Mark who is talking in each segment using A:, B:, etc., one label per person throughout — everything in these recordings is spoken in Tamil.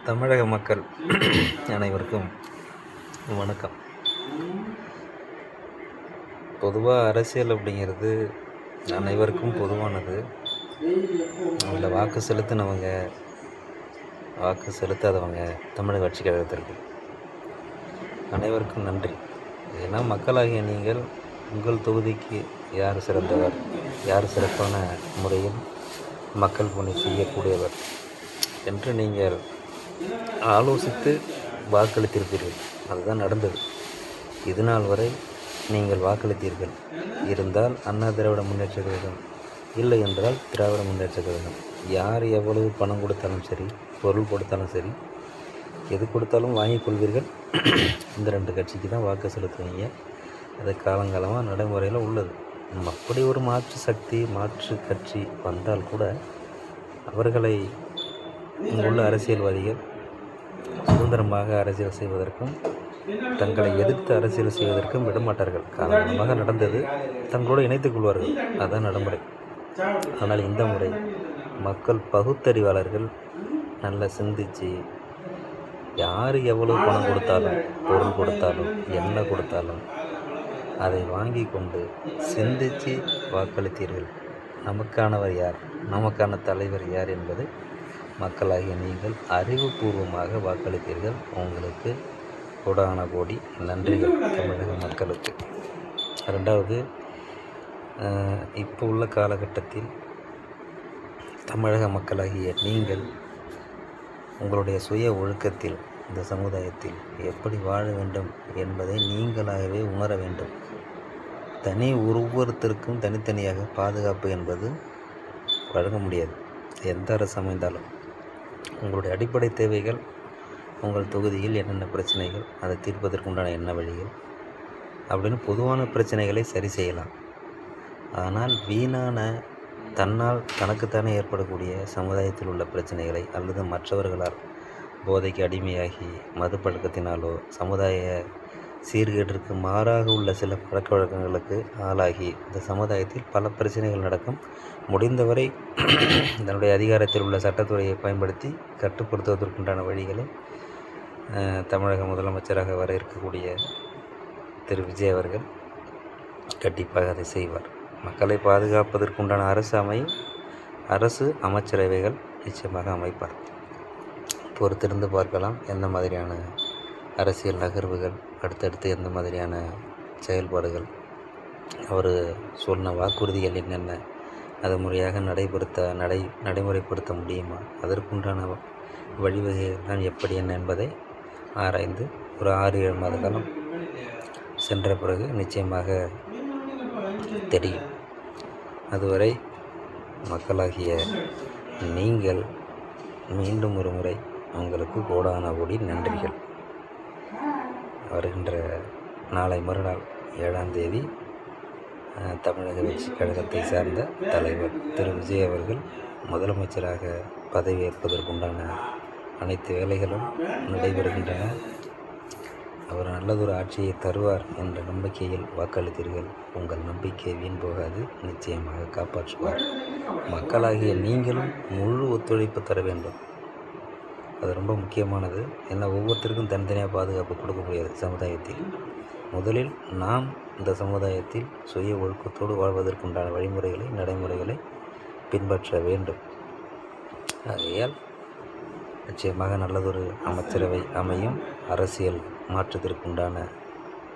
A: தமிழக மக்கள் அனைவருக்கும் வணக்கம். பொதுவாக அரசியல் அப்படிங்கிறது அனைவருக்கும் பொதுவானது. அதில் வாக்கு செலுத்தினவங்க, வாக்கு செலுத்தாதவங்க தமிழக ஆட்சி கழகத்திற்கு அனைவருக்கும் நன்றி. ஏன்னா மக்களாகிய நீங்கள் உங்கள் தொகுதிக்கு யார் சிறந்தவர், யார் சிறப்பான முறையில் மக்கள் பணி செய்யக்கூடியவர் என்று நீங்கள் ஆலோசித்து வாக்களித்திருப்பீர்கள். அதுதான் நடந்தது. இது நாள் வரை நீங்கள் வாக்களித்தீர்கள். இருந்தால் அண்ணா திராவிட முன்னேற்ற கழகம், இல்லை என்றால் திராவிட முன்னேற்ற கழகம். யார் எவ்வளவு பணம் கொடுத்தாலும் சரி, பொருள் கொடுத்தாலும் சரி, எது கொடுத்தாலும் வாங்கிக் கொள்வீர்கள். இந்த 2 கட்சிக்கு தான் வாக்கு செலுத்துவீங்க. அது காலங்காலமாக நடைமுறையில் உள்ளது. அப்படி ஒரு மாற்று சக்தி, மாற்று கட்சி வந்தால் கூட அவர்களை இங்குள்ள அரசியல்வாதிகள் சுதந்திரமாக அரசியல் செய்வதற்கும் தங்களை எதிர்த்து அரசியல் செய்வதற்கும் விடமாட்டார்கள். காலமாக நடந்தது. தங்களோடு இணைத்துக் கொள்வார்கள். அதுதான் நடைமுறை. ஆனால் இந்த முறை மக்கள் பகுத்தறிவாளர்கள் நல்லா சிந்தித்து, யார் எவ்வளவு பணம் கொடுத்தாலும், பொருள் கொடுத்தாலும், என்ன கொடுத்தாலும் அதை வாங்கி கொண்டு சிந்தித்து வாக்களித்தீர்கள். நமக்கானவர் யார், நமக்கான தலைவர் யார் என்பது மக்களாகிய நீங்கள் அறிவுபூர்வமாக வாக்களித்தீர்கள். உங்களுக்கு கோடான கோடி நன்றிகள் தமிழக மக்களுக்கு. 2வது, இப்போ உள்ள காலகட்டத்தில் தமிழக மக்களாகிய நீங்கள் உங்களுடைய சுய ஒழுக்கத்தில் இந்த சமுதாயத்தில் எப்படி வாழ வேண்டும் என்பதை நீங்களாகவே உணர வேண்டும். ஒவ்வொருத்தருக்கும் தனித்தனியாக பாதுகாப்பு என்பது வழங்க முடியாது. எந்த அரசு அமைந்தாலும் உங்களுடைய அடிப்படை தேவைகள், உங்கள் தொகுதியில் என்னென்ன பிரச்சனைகள், அதை தீர்ப்பதற்குண்டான என்ன வழிகள் அப்படின்னு பொதுவான பிரச்சனைகளை சரி செய்யலாம். ஆனால் வீணான, தன்னால் தனக்குத்தானே ஏற்படக்கூடிய சமுதாயத்தில் உள்ள பிரச்சனைகளை அல்லது மற்றவர்களால் போதைக்கு அடிமையாகி மது பழக்கத்தினாலோ சமுதாய சீர்கேட்டிற்கு மாறாக உள்ள சில பழக்க வழக்கங்களுக்கு ஆளாகி இந்த சமுதாயத்தில் பல பிரச்சனைகள் நடக்கும். முடிந்தவரை தன்னுடைய அதிகாரத்தில் உள்ள சட்டத்துறையை பயன்படுத்தி கட்டுப்படுத்துவதற்குண்டான வழிகளை தமிழக முதலமைச்சராக வர இருக்கக்கூடிய திரு விஜய் அவர்கள் கண்டிப்பாக அதை செய்வார். மக்களை பாதுகாப்பதற்குண்டான அரசு அமைச்சரவைகள் நிச்சயமாக அமைப்பார். பொறுத்திருந்து பார்க்கலாம் எந்த மாதிரியான அரசியல் நகர்வுகள், அடுத்தடுத்து எந்த மாதிரியான செயல்பாடுகள், அவர் சொன்ன வாக்குறுதிகள் என்னென்ன, அது முறையாக நடைமுறைப்படுத்த முடியுமா, அதற்குண்டான வழிவகைகள் தான் எப்படி என்ன என்பதை ஆராய்ந்து ஒரு 6-7 மாத காலம் சென்ற பிறகு நிச்சயமாக தெரியும். அதுவரை மக்களாகிய நீங்கள் மீண்டும் ஒரு முறை உங்களுக்கு கோடான கோடி நன்றிகள். வருகின்ற நாளை மறுநாள் 7ஆம் தேதி தமிழக வெற்றி கழகத்தை சார்ந்த தலைவர் திரு விஜய் அவர்கள் முதலமைச்சராக பதவியேற்பதற்குண்டான அனைத்து வேலைகளும் நடைபெறுகின்றன. அவர் நல்லதொரு ஆட்சியை தருவார் என்ற நம்பிக்கையில் வாக்களித்தீர்கள். உங்கள் நம்பிக்கை வீண் போகாது, நிச்சயமாக காப்பாற்றுவார். மக்களாகிய நீங்களும் முழு ஒத்துழைப்பு தர வேண்டும். அது ரொம்ப முக்கியமானது. ஏன்னா ஒவ்வொருத்தருக்கும் தனித்தனியாக பாதுகாப்பு கொடுக்க முடியாது சமுதாயத்தில். முதலில் நாம் இந்த சமுதாயத்தில் சுய ஒழுக்கத்தோடு வாழ்வதற்குண்டான வழிமுறைகளை, நடைமுறைகளை பின்பற்ற வேண்டும். ஆகையால் நிச்சயமாக நல்லதொரு அமைச்சரவை அமையும். அரசியல் மாற்றத்திற்குண்டான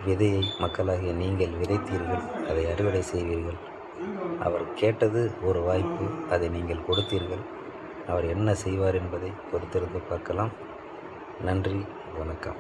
A: விதையை மக்களாகிய நீங்கள் விதைத்தீர்கள், அதை அறுவடை செய்வீர்கள். அவர் கேட்டது ஒரு வாய்ப்பு, அதை நீங்கள் கொடுத்தீர்கள். அவர் என்ன செய்வார் என்பதை பொறுத்திருந்து பார்க்கலாம். நன்றி, வணக்கம்.